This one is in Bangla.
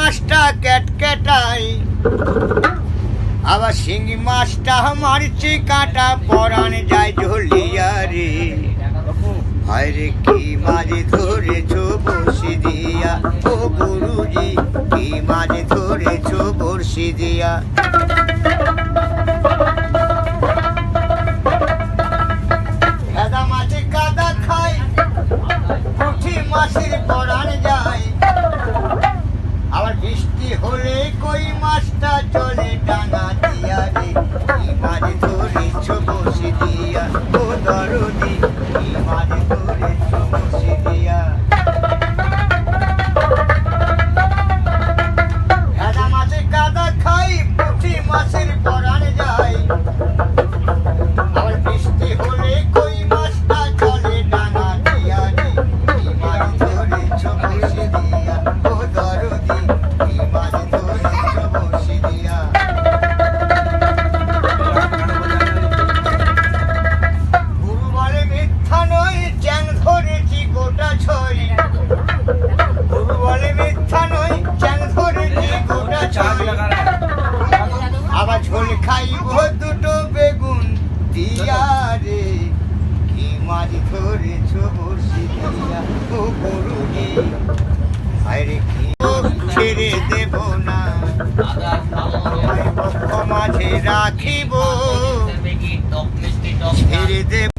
মাছটা ক্যাটক্যাটাই, আবার শিঙি মাছটা মারছি কাঁটা পরাণ যায় ঝুলিয়া রে। হায়রে কি মাছ ধরেছ বড়শি দিয়া, ও গুরুজি কি মাছ ধরেছ বড়শি দিয়া। ভেদা মাছে কাদা খাই, পুঁটি মাছের পরাণ যায়, আবার বৃষ্টি হলে কই মাছটা চলে ডাঙা দিয়া রে। কি মাছ ধরেছ বড়শি দিয়া, ও দরদি কি মাছ ধরেছ বড়শি দিয়া। ভেদা মাছে কাদা খাই, পুঁটি মাছের পরাণ যায়, আবার বৃষ্টি হলে কই মাছটা চলে ডাঙা দিয়া রে। কি মাছ ধরেছ বড়শি দিয়া, ও দরদি কি মাছ ধরেছ বড়শি দিয়া। গুরু বলে মিথ্যা নয়, চ্যাং ধরেছি গোটা ছয়। গুরু বলে মিথ্যা নয়, চ্যাং ধরেছি গোটা ছয়, আবার ঝোল খাইব দুটো বেগুন দিয়া রে। কি মাছ ধরেছ বড়শি দিয়া, ও গুরুজি আরে কি ছেড়ে দেব না, তোমায় বক্ষ মাঝে রাখিব, ছেড়ে দেব।